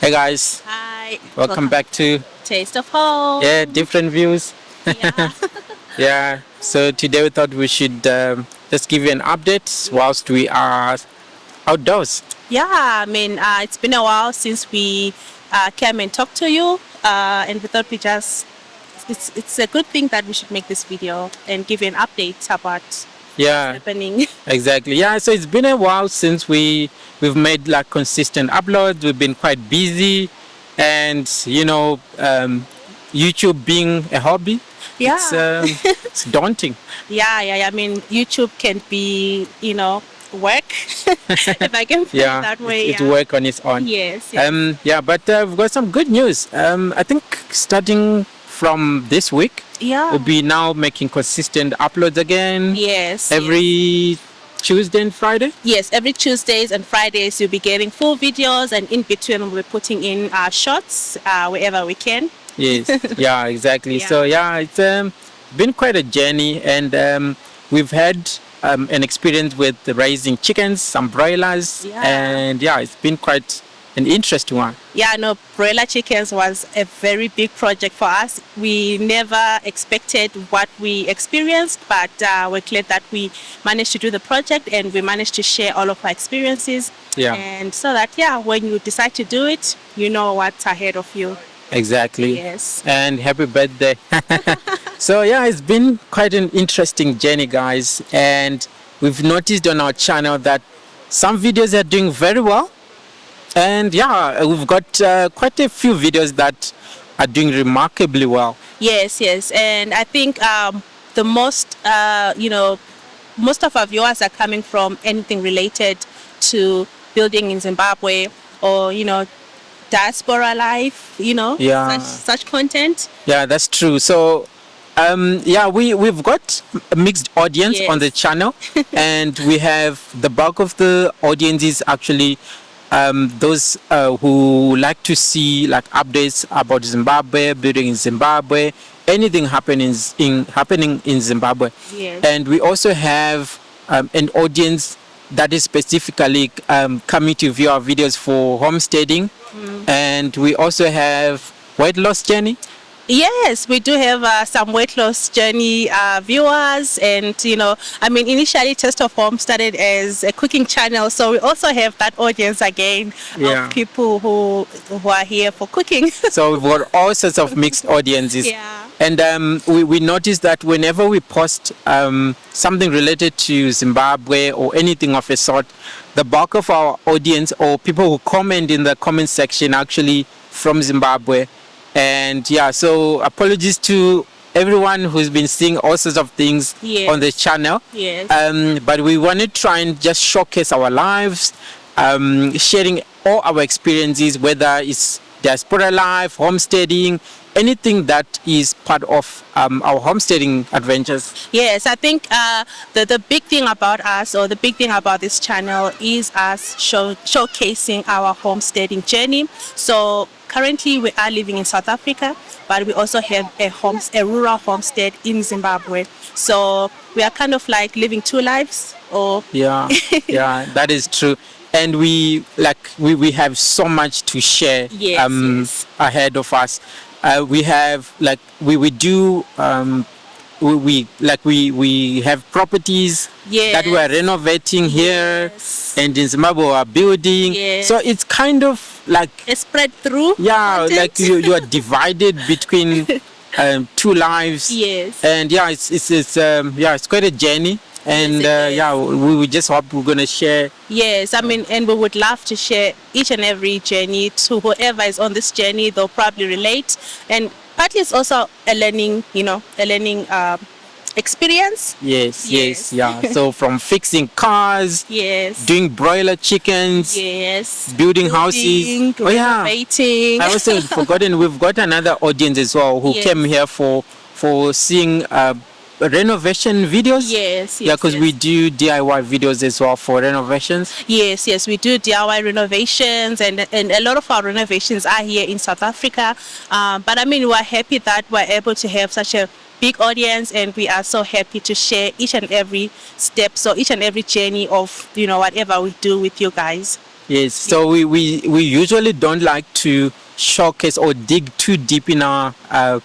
Hey guys, Hi. welcome back to Taste of Home. different views. Yeah. Yeah, so today we thought we should just give you an update whilst we are outdoors. It's been a while since we came and talked to you, and we thought it's a good thing that we should make this video and give you an update about what's Yeah, happening. exactly. Yeah, so it's been a while since we've made like consistent uploads. We've been quite busy, and YouTube being a hobby, it's Yeah. it's daunting. Yeah. I mean, YouTube can be, work, if I can put it Yeah, that way. it Yeah. work on its own. Yes. Yeah, but we've got some good news. I think starting from this week, Yeah. we'll be now making consistent uploads again Yes. every Tuesday and Friday. Yes, every Tuesdays and Fridays you'll be getting full videos, and in between we'll be putting in shorts wherever we can. Yes, yeah, exactly. Yeah. So yeah, it's been quite a journey, and we've had an experience with raising chickens, some broilers, Yeah. and yeah, it's been quite an interesting one. Yeah, no, broiler chickens was a very big project for us. We never expected what we experienced, but we're glad that we managed to do the project and we managed to share all of our experiences. Yeah. And so that, when you decide to do it, you know what's ahead of you. Exactly. Yes. And happy birthday. So yeah, it's been quite an interesting journey, guys, and we've noticed on our channel that some videos are doing very well, and yeah, we've got quite a few videos that are doing remarkably well. Yes. And I think the most of our viewers are coming from anything related to building in Zimbabwe, or, diaspora life, Yeah. such content. Yeah, that's true. So yeah, we've got a mixed audience on the Yes. channel, and we have the bulk of the audience is actually those who like to see like updates about Zimbabwe, building in Zimbabwe, anything happening in Zimbabwe. Yes. And we also have an audience that is specifically coming to view our videos for homesteading, and we also have weight loss journey. Yes, we do have some weight loss journey viewers, and initially Taste of Home started as a cooking channel, so we also have that audience again Yeah. of people who are here for cooking. So we've got all sorts of mixed audiences. Yeah. And we noticed that whenever we post something related to Zimbabwe or anything of a sort, the bulk of our audience or people who comment in the comment section actually from Zimbabwe. And yeah, so apologies to everyone who's been seeing all sorts of things Yes. on the channel. Yes. But we want to try and just showcase our lives, sharing all our experiences, whether it's diaspora life, homesteading, anything that is part of our homesteading adventures. Yes, I think the big thing about us, or the big thing about this channel, is us showcasing our homesteading journey. So currently we are living in South Africa, but we also have a rural homestead in Zimbabwe. So we are kind of like living two lives. Or Yeah, yeah, that is true. And we have so much to share Yes. ahead of us. We have we have properties that we're Yes. renovating here, Yes. and in Zimbabwe we're building. Yes. So it's kind of like, it's spread through. yeah, content. like you are divided between two lives. Yes. And yeah, it's quite a journey. And Yes, it is. yeah, we just hope we're gonna share. Yes, and we would love to share each and every journey to whoever is on this journey. They'll probably relate, and partly it's also a learning experience. Yes, Yes. yeah. So from fixing cars, Yes. doing broiler chickens, Yes. building houses. Oh yeah, Renovating. I also forgotten. We've got another audience as well who Yes. came here for seeing renovation videos. Yes. Yeah, because yes. we do DIY videos as well for renovations. Yes, we do DIY renovations, and a lot of our renovations are here in South Africa. But I mean, we're happy that we're able to have such a big audience, and we are so happy to share each and every step, so each and every journey of whatever we do with you guys. Yes. So we usually don't like to showcase or dig too deep in our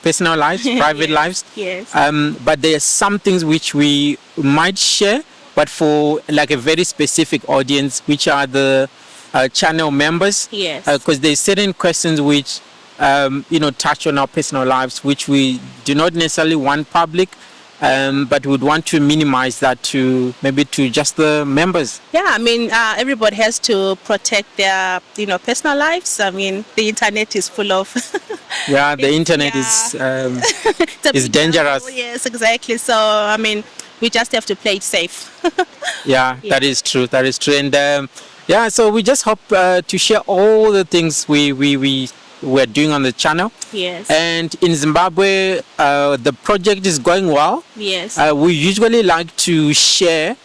personal lives, private lives. Yes. But there are some things which we might share, but for like a very specific audience, which are the channel members. Yes. Because there's certain questions which touch on our personal lives, which we do not necessarily want public. But would want to minimize that to maybe to just the members. Yeah, I mean, everybody has to protect their, personal lives. I mean, the internet is full of. Yeah, the internet It's is dangerous. Yes, exactly. So, I mean, we just have to play it safe. Yeah, that is true. That is true. And yeah, so we just hope to share all the things we're doing on the channel. Yes. And in Zimbabwe, the project is going well. Yes. We usually like to share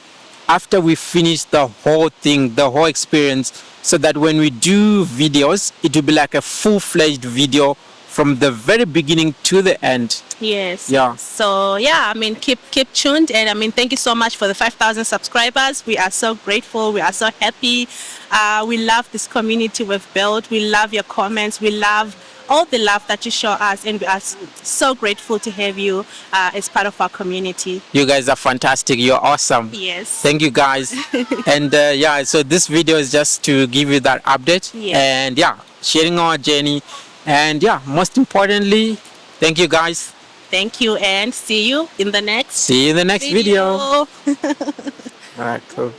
after we finish the whole thing, the whole experience, so that when we do videos, it will be like a full-fledged video from the very beginning to the end. Yes. Yeah. So yeah, I mean, keep tuned, and I mean, thank you so much for the 5,000 subscribers. We are so grateful. We are so happy. We love this community we've built. We love your comments. We love all the love that you show us, and we are so grateful to have you as part of our community. You guys are fantastic. You're awesome. Yes. Thank you, guys. And yeah, so this video is just to give you that update. Yes. And yeah, sharing our journey. And yeah, most importantly, thank you, guys. Thank you, and see you in the next See you in the next video. video. All right, cool.